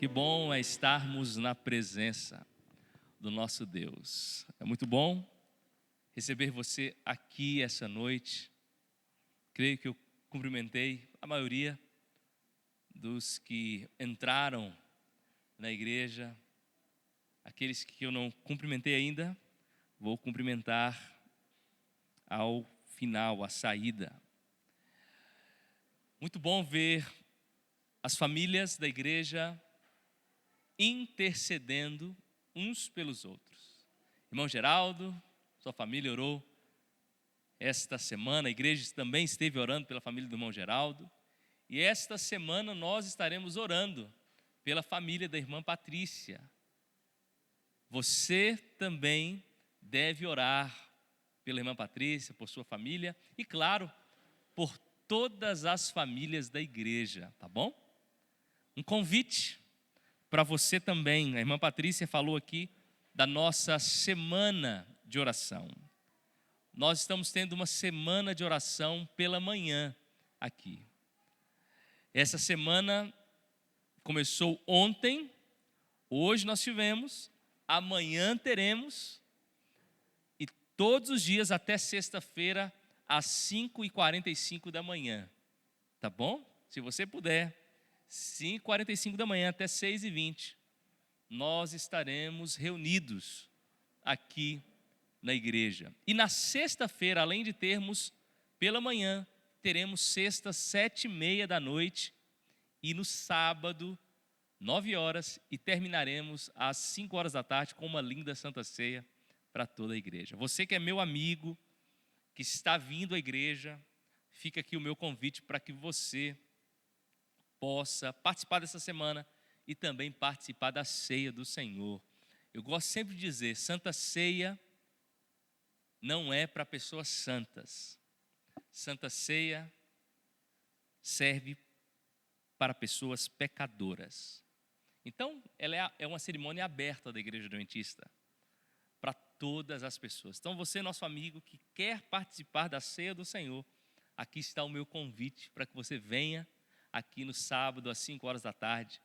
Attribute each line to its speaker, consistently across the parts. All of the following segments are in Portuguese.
Speaker 1: Que bom é estarmos na presença do nosso Deus. É muito bom receber você aqui essa noite. Creio que eu cumprimentei a maioria dos que entraram na igreja. Aqueles que eu não cumprimentei ainda, vou cumprimentar ao final, à saída. Muito bom ver as famílias da igreja intercedendo uns pelos outros. Irmão Geraldo, sua família orou esta semana, a igreja também esteve orando pela família do irmão Geraldo, e esta semana nós estaremos orando pela família da irmã Patrícia. Você também deve orar pela irmã Patrícia, por sua família e, claro, por todas as famílias da igreja, tá bom? Um convite para você também. A irmã Patrícia falou aqui da nossa semana de oração. Nós estamos tendo uma semana de oração pela manhã aqui. Essa semana começou ontem, hoje nós tivemos, amanhã teremos, e todos os dias até sexta-feira, às 5h45 da manhã. Tá bom? Se você puder, 5h45 da manhã até 6h20, nós estaremos reunidos aqui na igreja. E na sexta-feira, além de termos pela manhã, teremos sexta, 7h30 da noite, e no sábado, 9h, e terminaremos às 5h da tarde com uma linda Santa Ceia para toda a igreja. Você que é meu amigo, que está vindo à igreja, fica aqui o meu convite para que você possa participar dessa semana e também participar da ceia do Senhor. Eu gosto sempre de dizer, Santa Ceia não é para pessoas santas. Santa Ceia serve para pessoas pecadoras. Então, ela é uma cerimônia aberta da Igreja Adventista para todas as pessoas. Então, você, nosso amigo, que quer participar da ceia do Senhor, aqui está o meu convite para que você venha aqui no sábado às 5h da tarde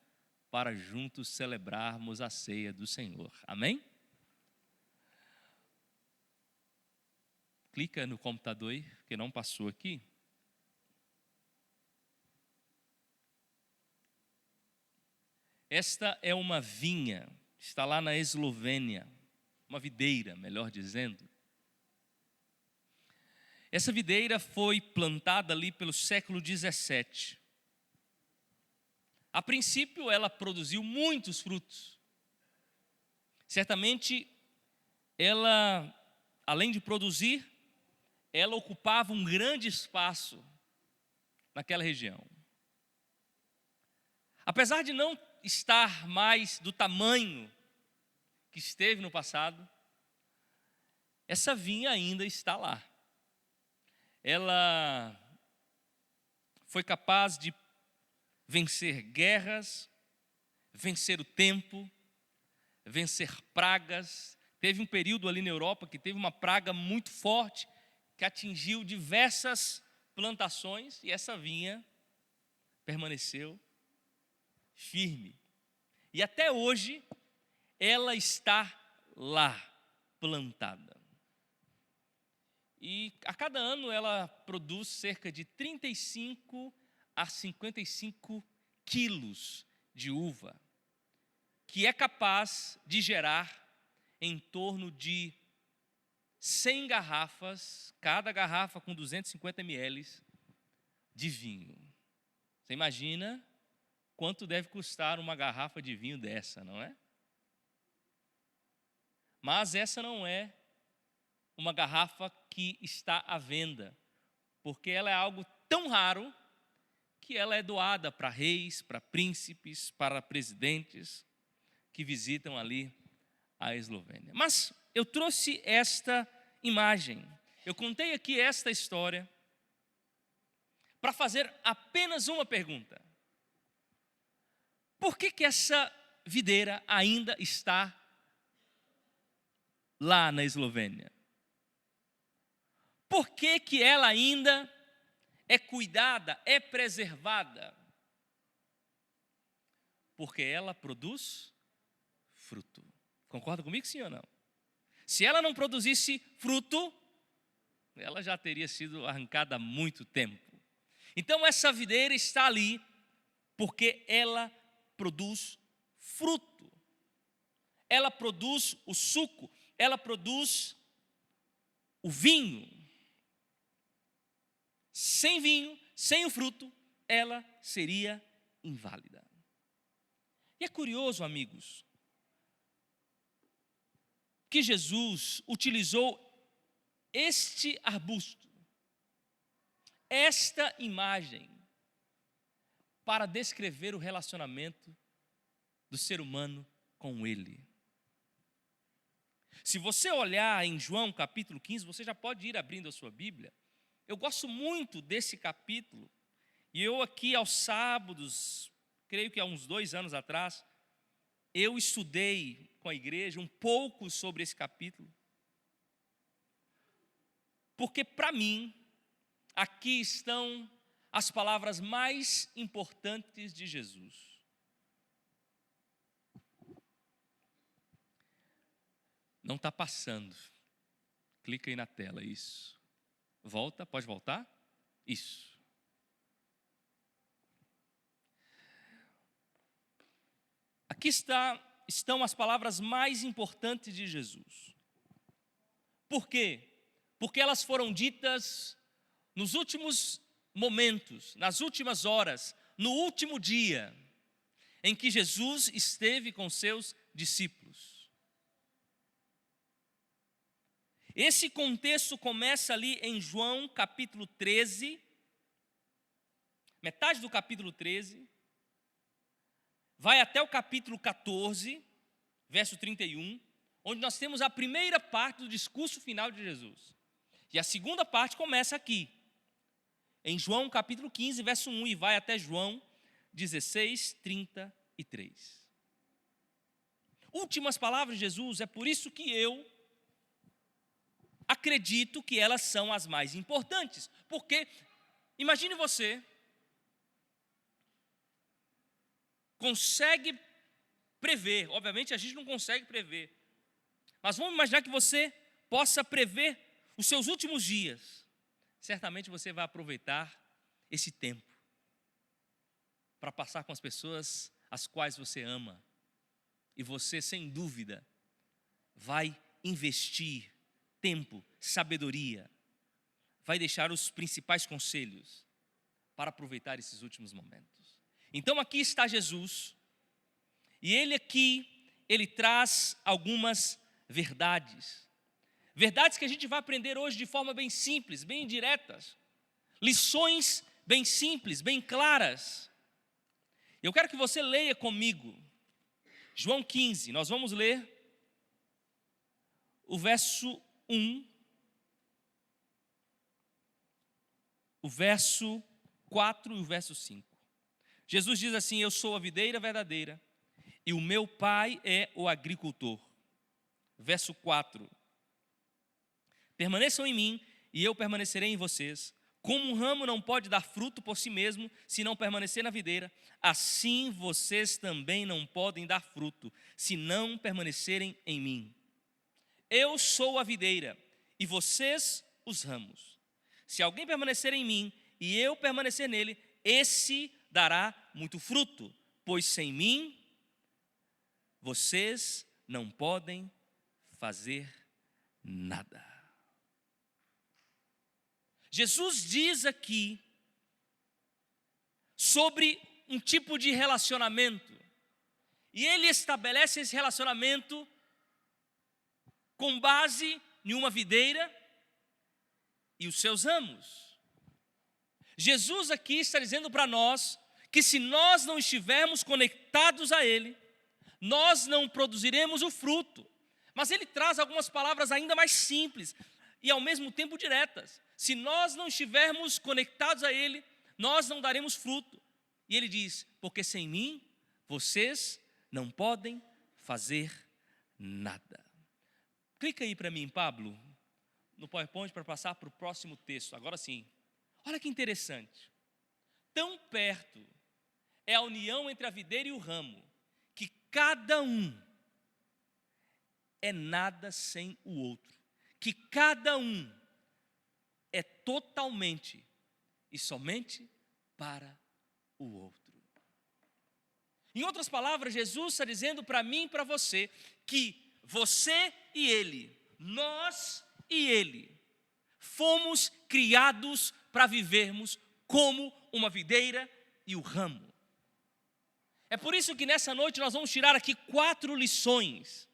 Speaker 1: para juntos celebrarmos a ceia do Senhor. Amém? Clica no computador aí, que não passou aqui. Esta é uma vinha, está lá na Eslovênia, uma videira, melhor dizendo. Essa videira foi plantada ali pelo século 17. A princípio, ela produziu muitos frutos. Certamente, ela, além de produzir, ela ocupava um grande espaço naquela região. Apesar de não estar mais do tamanho que esteve no passado, essa vinha ainda está lá. Ela foi capaz de vencer guerras, vencer o tempo, vencer pragas. Teve um período ali na Europa que teve uma praga muito forte que atingiu diversas plantações e essa vinha permaneceu firme. E até hoje ela está lá, plantada. E a cada ano ela produz cerca de 35 a 55 quilos de uva, que é capaz de gerar em torno de 100 garrafas, cada garrafa com 250 ml de vinho. Você imagina quanto deve custar uma garrafa de vinho dessa, não é? Mas essa não é uma garrafa que está à venda, porque ela é algo tão raro que ela é doada para reis, para príncipes, para presidentes que visitam ali a Eslovênia. Mas eu trouxe esta imagem, eu contei aqui esta história para fazer apenas uma pergunta. Por que essa videira ainda está lá na Eslovênia? Por que ela ainda é cuidada, é preservada? porque ela produz fruto. Concorda comigo, sim ou não? Se ela não produzisse fruto, ela já teria sido arrancada há muito tempo. Então essa videira está ali porque ela produz fruto. Ela produz o suco, ela produz o vinho. Sem vinho, sem o fruto, ela seria inválida. E é curioso, amigos, que Jesus utilizou este arbusto, esta imagem, para descrever o relacionamento do ser humano com Ele. Se você olhar em João capítulo 15, você já pode ir abrindo a sua Bíblia. Eu gosto muito desse capítulo, e eu aqui aos sábados, creio que há uns 2 anos atrás, eu estudei com a igreja um pouco sobre esse capítulo, porque para mim, aqui estão as palavras mais importantes de Jesus. Não está passando. Clica aí na tela, isso. Volta, pode voltar? Isso. Aqui estão as palavras mais importantes de Jesus. Por quê? Porque elas foram ditas nos últimos momentos, nas últimas horas, no último dia, em que Jesus esteve com seus discípulos. Esse contexto começa ali em João capítulo 13, metade do capítulo 13, vai até o capítulo 14, verso 31, onde nós temos a primeira parte do discurso final de Jesus. E a segunda parte começa aqui, em João capítulo 15, verso 1, e vai até João 16, 33. Últimas palavras de Jesus, é por isso que eu acredito que elas são as mais importantes. Porque, imagine você, consegue prever, obviamente a gente não consegue prever, mas vamos imaginar que você possa prever os seus últimos dias. Certamente você vai aproveitar esse tempo para passar com as pessoas as quais você ama. E você, sem dúvida, vai investir tempo, sabedoria, vai deixar os principais conselhos para aproveitar esses últimos momentos. Então aqui está Jesus, e ele traz algumas verdades. Verdades que a gente vai aprender hoje de forma bem simples, bem diretas. Lições bem simples, bem claras. Eu quero que você leia comigo João 15, nós vamos ler o verso 1, o verso 4 e o verso 5. Jesus diz assim: eu sou a videira verdadeira e o meu pai é o agricultor. Verso 4. Permaneçam em mim e eu permanecerei em vocês. Como um ramo não pode dar fruto por si mesmo, se não permanecer na videira, assim vocês também não podem dar fruto, se não permanecerem em mim. Eu sou a videira, e vocês os ramos. Se alguém permanecer em mim, e eu permanecer nele, esse dará muito fruto, pois sem mim, vocês não podem fazer nada. Jesus diz aqui sobre um tipo de relacionamento, e ele estabelece esse relacionamento com base em uma videira e os seus ramos. Jesus aqui está dizendo para nós que se nós não estivermos conectados a Ele, nós não produziremos o fruto. Mas ele traz algumas palavras ainda mais simples e ao mesmo tempo diretas. Se nós não estivermos conectados a Ele, nós não daremos fruto. E ele diz: porque sem mim, vocês não podem fazer nada. Clica aí para mim, Pablo, no PowerPoint para passar para o próximo texto. Agora sim. Olha que interessante. Tão perto é a união entre a videira e o ramo, cada um é nada sem o outro, que cada um é totalmente e somente para o outro. Em outras palavras, Jesus está dizendo para mim e para você que você e ele, nós e ele, fomos criados para vivermos como uma videira e o ramo. É por isso que nessa noite nós vamos tirar aqui 4 lições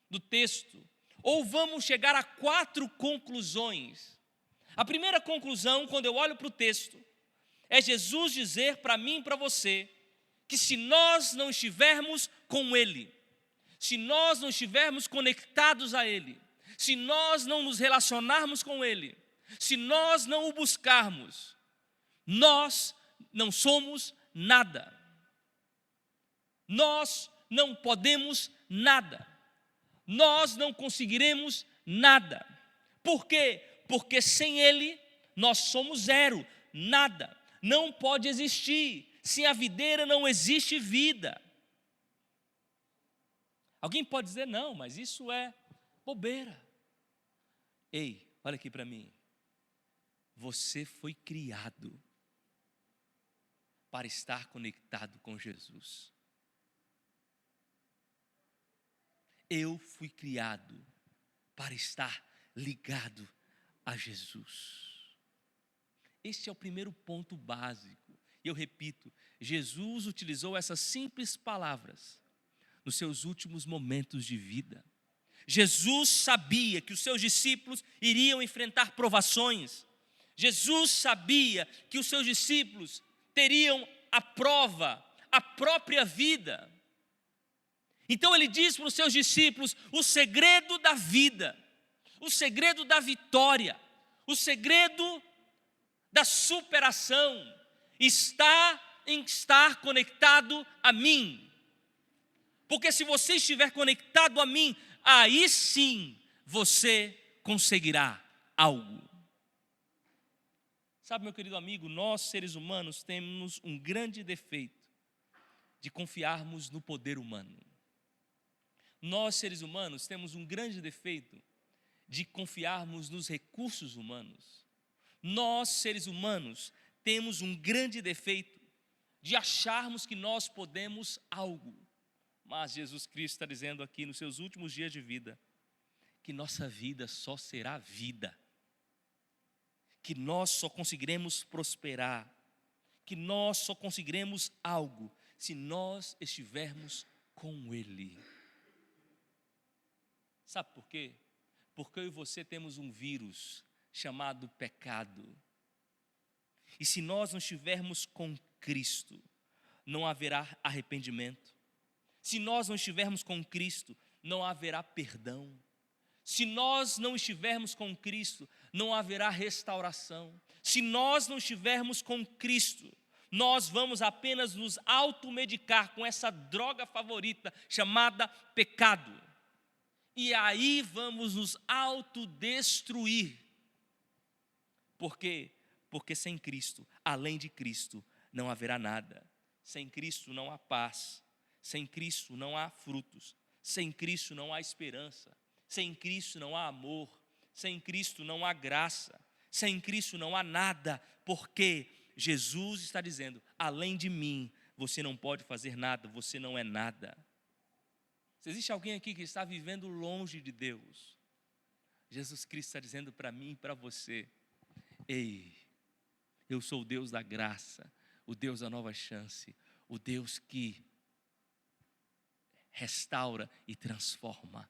Speaker 1: do texto, ou vamos chegar a 4 conclusões. A primeira conclusão, quando eu olho para o texto, é Jesus dizer para mim e para você que se nós não estivermos com Ele, se nós não estivermos conectados a Ele, se nós não nos relacionarmos com Ele, se nós não o buscarmos, nós não somos nada. Nós não podemos nada. Nós não conseguiremos nada. Por quê? Porque sem Ele nós somos zero, nada. Não pode existir. Sem a videira não existe vida. Alguém pode dizer, não, mas isso é bobeira. Ei, olha aqui para mim. Você foi criado para estar conectado com Jesus. Eu fui criado para estar ligado a Jesus. Este é o primeiro ponto básico. E eu repito, Jesus utilizou essas simples palavras nos seus últimos momentos de vida. Jesus sabia que os seus discípulos iriam enfrentar provações. Jesus sabia que os seus discípulos teriam a prova, a própria vida. Então ele diz para os seus discípulos, o segredo da vida, o segredo da vitória, o segredo da superação está em estar conectado a mim. Porque se você estiver conectado a mim, aí sim você conseguirá algo. Sabe, meu querido amigo, nós seres humanos temos um grande defeito de confiarmos no poder humano. Nós, seres humanos, temos um grande defeito de confiarmos nos recursos humanos. Nós, seres humanos, temos um grande defeito de acharmos que nós podemos algo. Mas Jesus Cristo está dizendo aqui nos seus últimos dias de vida, que nossa vida só será vida. Que nós só conseguiremos prosperar. Que nós só conseguiremos algo se nós estivermos com Ele. Sabe por quê? Porque eu e você temos um vírus chamado pecado. E se nós não estivermos com Cristo, não haverá arrependimento. Se nós não estivermos com Cristo, não haverá perdão. Se nós não estivermos com Cristo, não haverá restauração. Se nós não estivermos com Cristo, nós vamos apenas nos automedicar com essa droga favorita chamada pecado. E aí vamos nos autodestruir. Por quê? Porque sem Cristo, além de Cristo, não haverá nada. Sem Cristo não há paz. Sem Cristo não há frutos. Sem Cristo não há esperança. Sem Cristo não há amor. Sem Cristo não há graça. Sem Cristo não há nada. Porque Jesus está dizendo, além de mim, você não pode fazer nada, você não é nada. Se existe alguém aqui que está vivendo longe de Deus, Jesus Cristo está dizendo para mim e para você, ei, eu sou o Deus da graça, o Deus da nova chance, o Deus que restaura e transforma.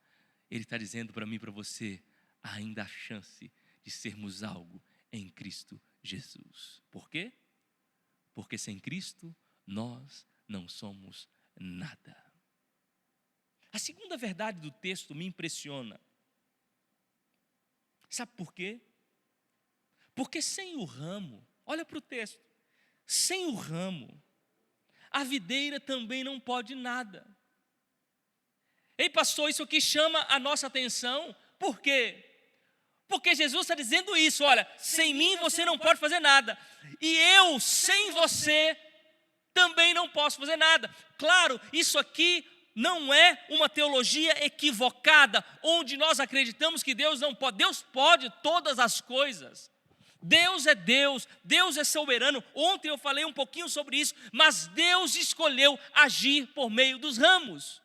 Speaker 1: Ele está dizendo para mim e para você, ainda há chance de sermos algo em Cristo Jesus. Por quê? Porque sem Cristo nós não somos nada. A segunda verdade do texto me impressiona. Sabe por quê? Porque sem o ramo, olha para o texto, sem o ramo, a videira também não pode nada. Ei, pastor, isso aqui chama a nossa atenção, por quê? Porque Jesus está dizendo isso, olha, sem mim você não pode fazer nada, e eu sem você também não posso fazer nada. Claro, isso aqui não é uma teologia equivocada, onde nós acreditamos que Deus não pode. Deus pode todas as coisas. Deus é soberano. Ontem eu falei um pouquinho sobre isso, mas Deus escolheu agir por meio dos ramos.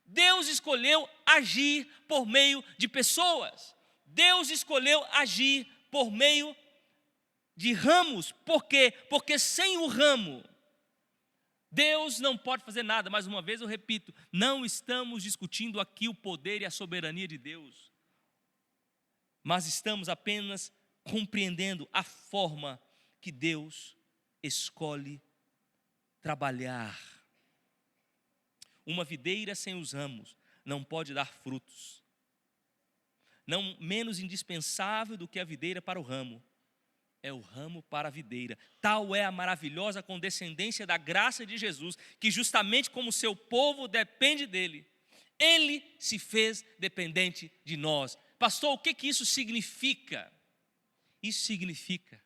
Speaker 1: Deus escolheu agir por meio de pessoas. Deus escolheu agir por meio de ramos. Por quê? Porque sem o ramo, Deus não pode fazer nada. Mais uma vez eu repito, não estamos discutindo aqui o poder e a soberania de Deus, mas estamos apenas compreendendo a forma que Deus escolhe trabalhar. Uma videira sem os ramos não pode dar frutos. Não menos indispensável do que a videira para o ramo é o ramo para a videira. Tal é a maravilhosa condescendência da graça de Jesus, que justamente como seu povo depende dele, ele se fez dependente de nós. Pastor, o que isso significa? Isso significa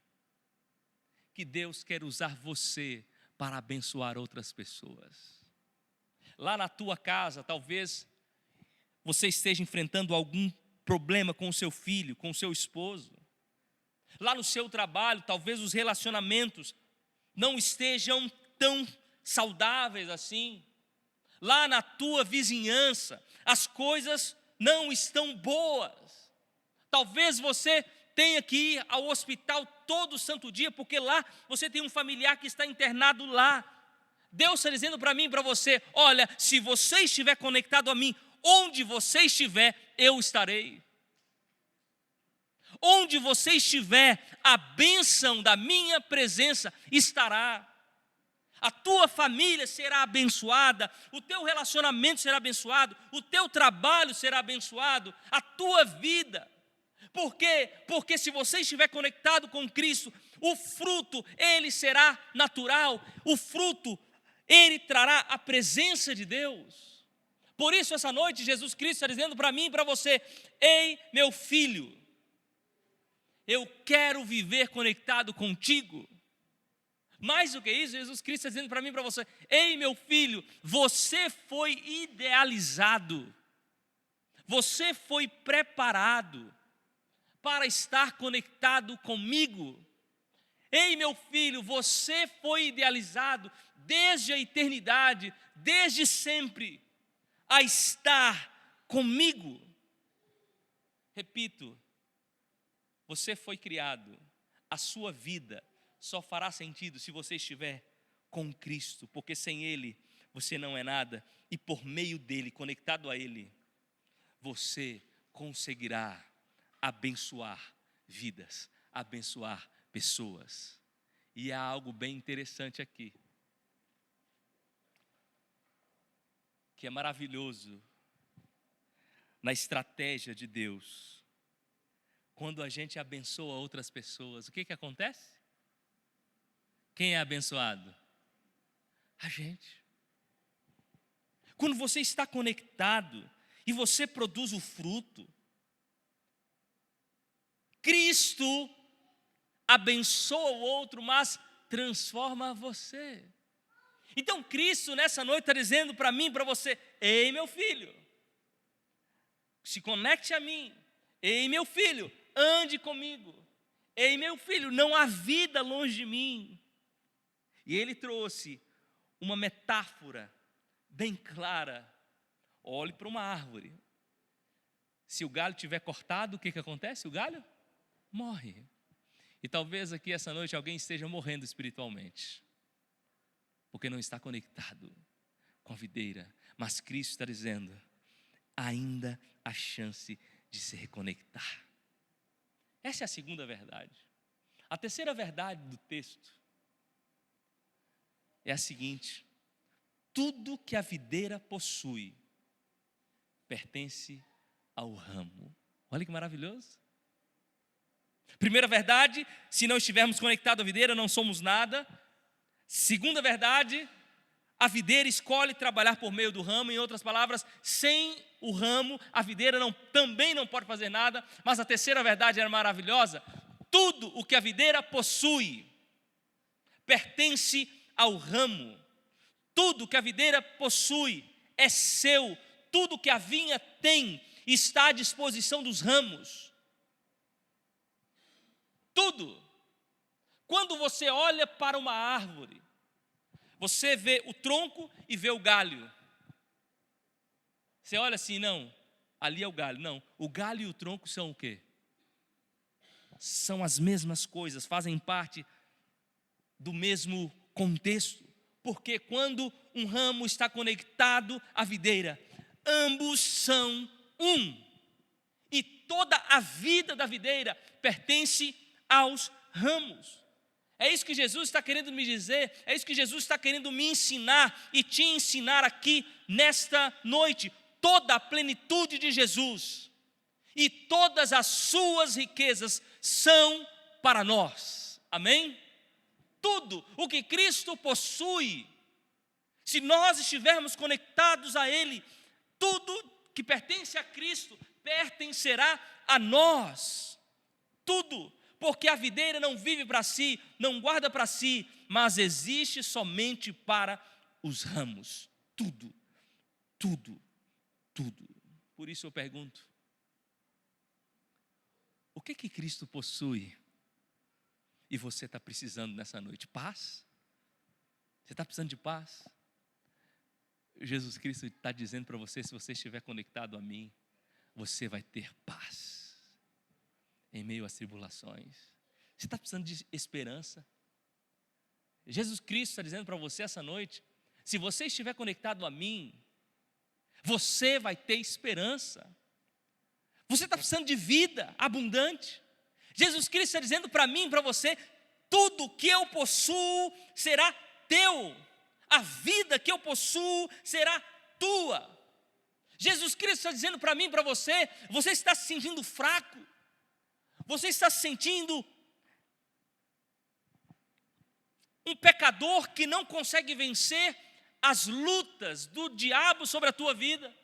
Speaker 1: que Deus quer usar você para abençoar outras pessoas. Lá na tua casa, talvez você esteja enfrentando algum problema com o seu filho, com o seu esposo. Lá no seu trabalho, talvez os relacionamentos não estejam tão saudáveis assim. Lá na tua vizinhança, as coisas não estão boas. Talvez você tenha que ir ao hospital todo santo dia, porque lá você tem um familiar que está internado lá. Deus está dizendo para mim e para você: olha, se você estiver conectado a mim, onde você estiver, eu estarei. Onde você estiver, a bênção da minha presença estará. A tua família será abençoada, o teu relacionamento será abençoado, o teu trabalho será abençoado, a tua vida. Por quê? Porque se você estiver conectado com Cristo, o fruto, ele será natural, o fruto, ele trará a presença de Deus. Por isso, essa noite, Jesus Cristo está dizendo para mim e para você: ei, meu filho, eu quero viver conectado contigo. Mais do que isso, Jesus Cristo está dizendo para mim e para você: ei, meu filho, você foi idealizado, você foi preparado para estar conectado comigo. Ei, meu filho, você foi idealizado desde a eternidade, desde sempre, a estar comigo. Repito, você foi criado, a sua vida só fará sentido se você estiver com Cristo, porque sem Ele você não é nada, e por meio dEle, conectado a Ele, você conseguirá abençoar vidas, abençoar pessoas. E há algo bem interessante aqui, que é maravilhoso na estratégia de Deus. Quando a gente abençoa outras pessoas, o que acontece? Quem é abençoado? A gente. Quando você está conectado e você produz o fruto, Cristo abençoa o outro, mas transforma você. Então Cristo nessa noite está dizendo para mim e para você: ei, meu filho, se conecte a mim. Ei, meu filho, ande comigo. Ei, meu filho, não há vida longe de mim. E ele trouxe uma metáfora bem clara. Olhe para uma árvore. Se o galho estiver cortado, o que acontece? O galho morre. E talvez aqui essa noite alguém esteja morrendo espiritualmente, porque não está conectado com a videira. Mas Cristo está dizendo: ainda há chance de se reconectar. Essa é a segunda verdade. A terceira verdade do texto é a seguinte: tudo que a videira possui pertence ao ramo. Olha que maravilhoso. Primeira verdade: se não estivermos conectados à videira, não somos nada. Segunda verdade: a videira escolhe trabalhar por meio do ramo. Em outras palavras, sem o ramo, a videira também não pode fazer nada. Mas a terceira verdade era maravilhosa: tudo o que a videira possui pertence ao ramo. Tudo que a videira possui é seu, tudo que a vinha tem está à disposição dos ramos. Tudo. Quando você olha para uma árvore, você vê o tronco e vê o galho. Você olha assim, não, ali é o galho. Não, o galho e o tronco são o quê? São as mesmas coisas, fazem parte do mesmo contexto. Porque quando um ramo está conectado à videira, ambos são um. E toda a vida da videira pertence aos ramos. É isso que Jesus está querendo me dizer, é isso que Jesus está querendo me ensinar e te ensinar aqui nesta noite. Toda a plenitude de Jesus e todas as suas riquezas são para nós. Amém? Tudo o que Cristo possui, se nós estivermos conectados a Ele, tudo que pertence a Cristo pertencerá a nós. Tudo, porque a videira não vive para si, não guarda para si, mas existe somente para os ramos. Tudo, tudo, tudo. Por isso eu pergunto, o que Cristo possui e você está precisando nessa noite? Paz? Você está precisando de paz? Jesus Cristo está dizendo para você, se você estiver conectado a mim, você vai ter paz em meio às tribulações. Você está precisando de esperança? Jesus Cristo está dizendo para você essa noite, se você estiver conectado a mim, você vai ter esperança. Você está precisando de vida abundante. Jesus Cristo está dizendo para mim e para você, tudo que eu possuo será teu. A vida que eu possuo será tua. Jesus Cristo está dizendo para mim e para você, você está se sentindo fraco. Você está se sentindo um pecador que não consegue vencer as lutas do diabo sobre a tua vida.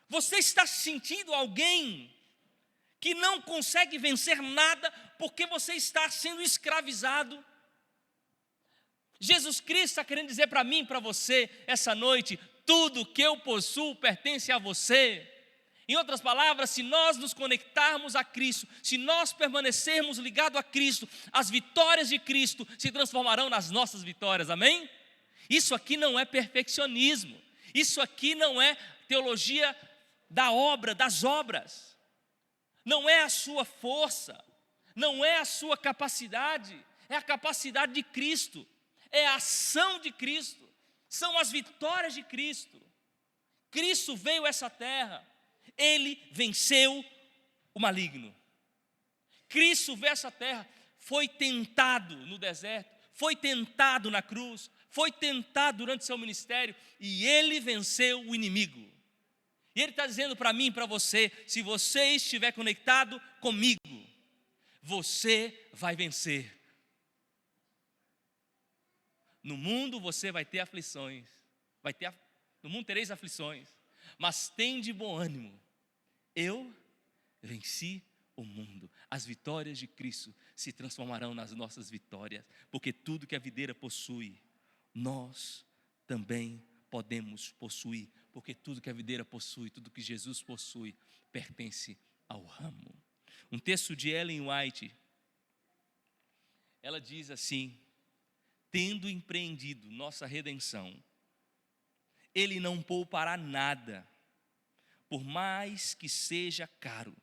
Speaker 1: Você está se sentindo alguém que não consegue vencer nada porque você está sendo escravizado. Jesus Cristo está querendo dizer para mim e para você essa noite, tudo que eu possuo pertence a você. Em outras palavras, se nós nos conectarmos a Cristo, se nós permanecermos ligados a Cristo, as vitórias de Cristo se transformarão nas nossas vitórias, amém? Isso aqui não é perfeccionismo, isso aqui não é teologia da obra, das obras, não é a sua força, não é a sua capacidade, é a capacidade de Cristo, é a ação de Cristo, são as vitórias de Cristo. Cristo veio a essa terra, Ele venceu o maligno. Cristo veio a essa terra, foi tentado no deserto, foi tentado na cruz, foi tentado durante seu ministério e Ele venceu o inimigo. E Ele está dizendo para mim e para você, se você estiver conectado comigo, você vai vencer. No mundo você vai ter aflições, no mundo tereis aflições, mas tem de bom ânimo, eu venci o mundo. As vitórias de Cristo se transformarão nas nossas vitórias, porque tudo que a videira possui, nós também podemos possuir, porque tudo que a videira possui, tudo que Jesus possui, pertence ao ramo. Um texto de Ellen White, ela diz assim, tendo empreendido nossa redenção, Ele não poupará nada, por mais que seja caro,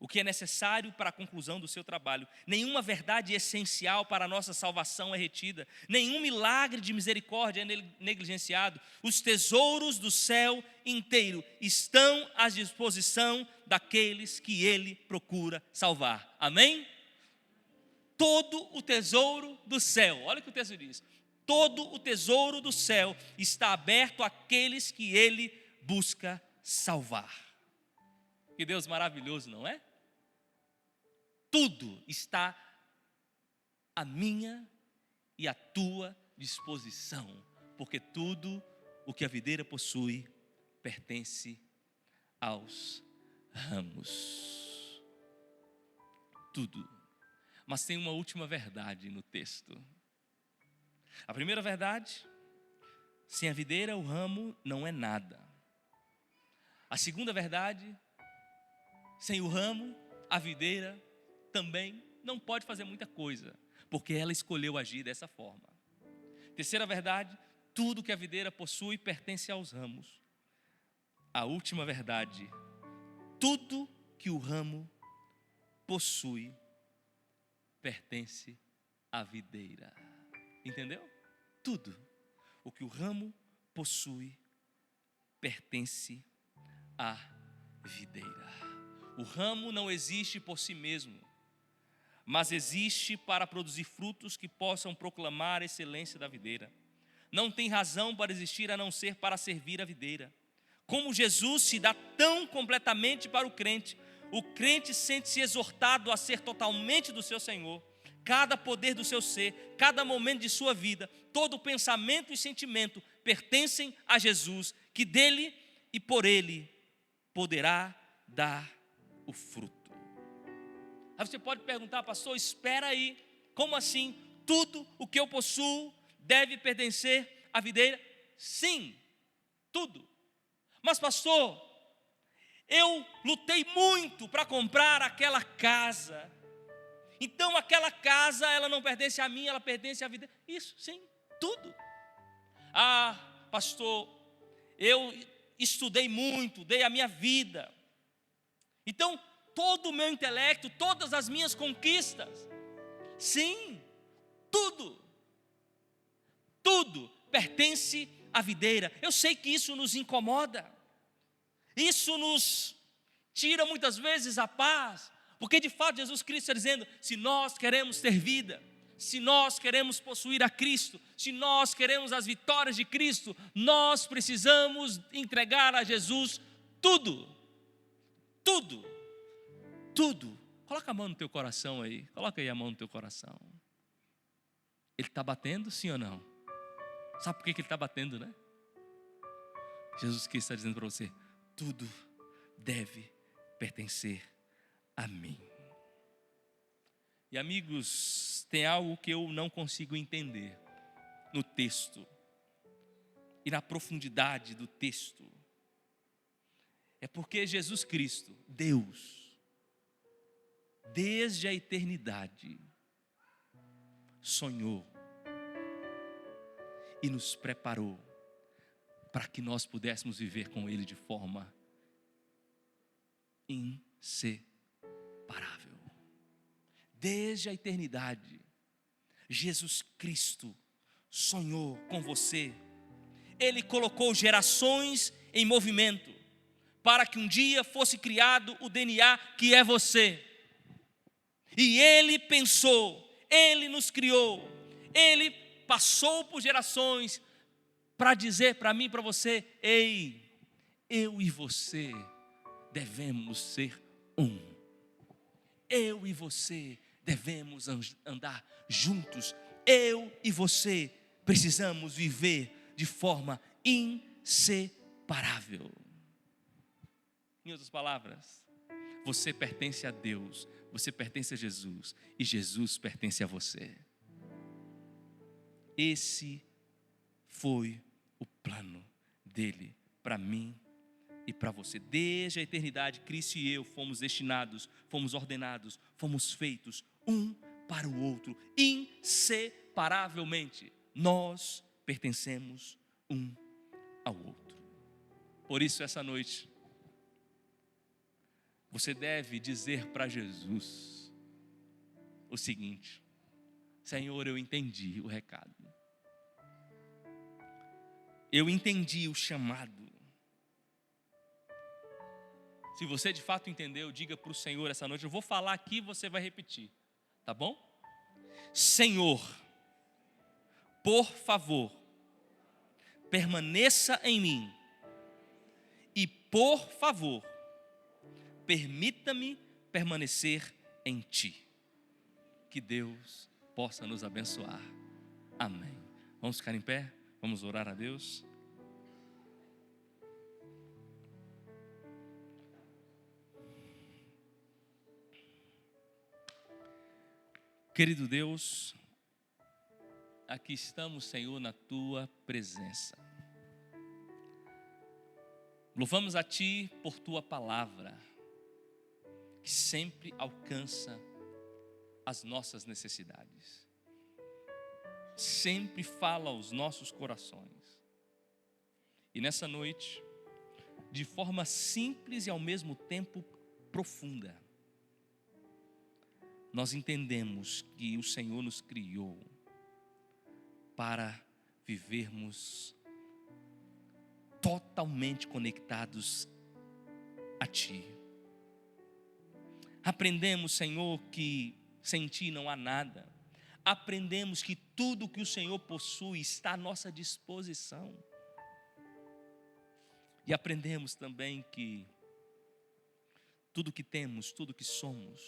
Speaker 1: o que é necessário para a conclusão do seu trabalho. Nenhuma verdade essencial para a nossa salvação é retida, nenhum milagre de misericórdia é negligenciado. Os tesouros do céu inteiro estão à disposição daqueles que Ele procura salvar. Amém? Todo o tesouro do céu, olha o que o texto diz, todo o tesouro do céu está aberto àqueles que Ele busca salvar. Que Deus maravilhoso, não é? Tudo está à minha e à tua disposição, porque tudo o que a videira possui pertence aos ramos. Tudo. Mas tem uma última verdade no texto. A primeira verdade, Sem a videira, o ramo não é nada. A segunda verdade, sem o ramo, a videira também não pode fazer muita coisa, porque ela escolheu agir dessa forma. Terceira verdade, tudo que a videira possui pertence aos ramos. A última verdade, tudo que o ramo possui pertence à videira. Entendeu? Tudo o que o ramo possui pertence à videira. O ramo não existe por si mesmo, mas existe para produzir frutos que possam proclamar a excelência da videira. Não tem razão para existir a não ser para servir a videira. Como Jesus se dá tão completamente para o crente sente-se exortado a ser totalmente do seu Senhor. Cada poder do seu ser, cada momento de sua vida, todo pensamento e sentimento pertencem a Jesus, que dele e por ele poderá dar o fruto. Aí você pode perguntar, pastor, espera aí, como assim? Tudo o que eu possuo deve pertencer à videira? Sim, tudo. Mas pastor, eu lutei muito para comprar aquela casa. Então aquela casa, ela não pertence a mim, ela pertence à videira. Isso, sim, tudo. Ah, pastor, eu estudei muito, dei a minha vida. Então, todo o meu intelecto, todas as minhas conquistas, sim, tudo pertence à videira. Eu sei que isso nos incomoda, isso nos tira muitas vezes a paz, porque de fato Jesus Cristo está dizendo, se nós queremos ter vida, se nós queremos possuir a Cristo, se nós queremos as vitórias de Cristo, nós precisamos entregar a Jesus tudo. Coloca a mão no teu coração aí, coloca aí a mão no teu coração. Ele está batendo, sim ou não? Sabe por que ele está batendo, né? Jesus Cristo está dizendo para você, tudo deve pertencer a mim. E amigos, tem algo que eu não consigo entender no texto e na profundidade do texto. É porque Jesus Cristo, Deus, desde a eternidade, sonhou e nos preparou para que nós pudéssemos viver com Ele de forma inseparável. Desde a eternidade, Jesus Cristo sonhou com você. Ele colocou gerações em movimento para que um dia fosse criado o DNA que é você. E Ele pensou, Ele nos criou, Ele passou por gerações para dizer para mim e para você, ei, eu e você devemos ser um. Eu e você devemos andar juntos. Eu e você precisamos viver de forma inseparável. Em outras palavras, você pertence a Deus, você pertence a Jesus e Jesus pertence a você. Esse foi o plano dele para mim e para você. Desde a eternidade, Cristo e eu fomos destinados, fomos ordenados, fomos feitos um para o outro, inseparavelmente. Nós pertencemos um ao outro. Por isso, essa noite, você deve dizer para Jesus o seguinte: Senhor, eu entendi o recado. Eu entendi o chamado. Se você de fato entendeu, diga para o Senhor essa noite. Eu vou falar aqui e você vai repetir, tá bom? Senhor, por favor, permaneça em mim. E por favor, permita-me permanecer em ti. Que Deus possa nos abençoar. Amém. Vamos ficar em pé? Vamos orar a Deus. Querido Deus, aqui estamos, Senhor, na tua presença. Louvamos a Ti por Tua palavra, que sempre alcança as nossas necessidades, sempre fala aos nossos corações. E nessa noite, de forma simples e ao mesmo tempo profunda, nós entendemos que o Senhor nos criou para vivermos totalmente conectados a Ti. Aprendemos, Senhor, que sem Ti não há nada. Aprendemos que tudo que o Senhor possui está à nossa disposição. E aprendemos também que tudo que temos, tudo que somos,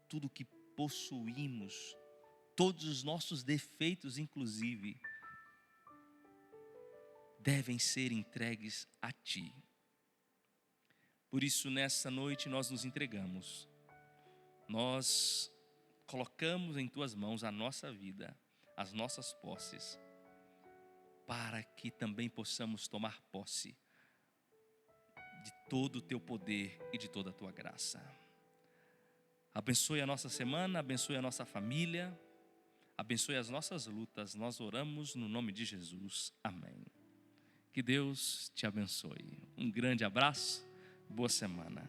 Speaker 1: tudo que possuímos, todos os nossos defeitos, inclusive, devem ser entregues a Ti. Por isso, nessa noite, nós nos entregamos. Nós colocamos em Tuas mãos a nossa vida, as nossas posses, para que também possamos tomar posse de todo o Teu poder e de toda a Tua graça. Abençoe a nossa semana, abençoe a nossa família, abençoe as nossas lutas. Nós oramos no nome de Jesus. Amém. Que Deus te abençoe. Um grande abraço, boa semana.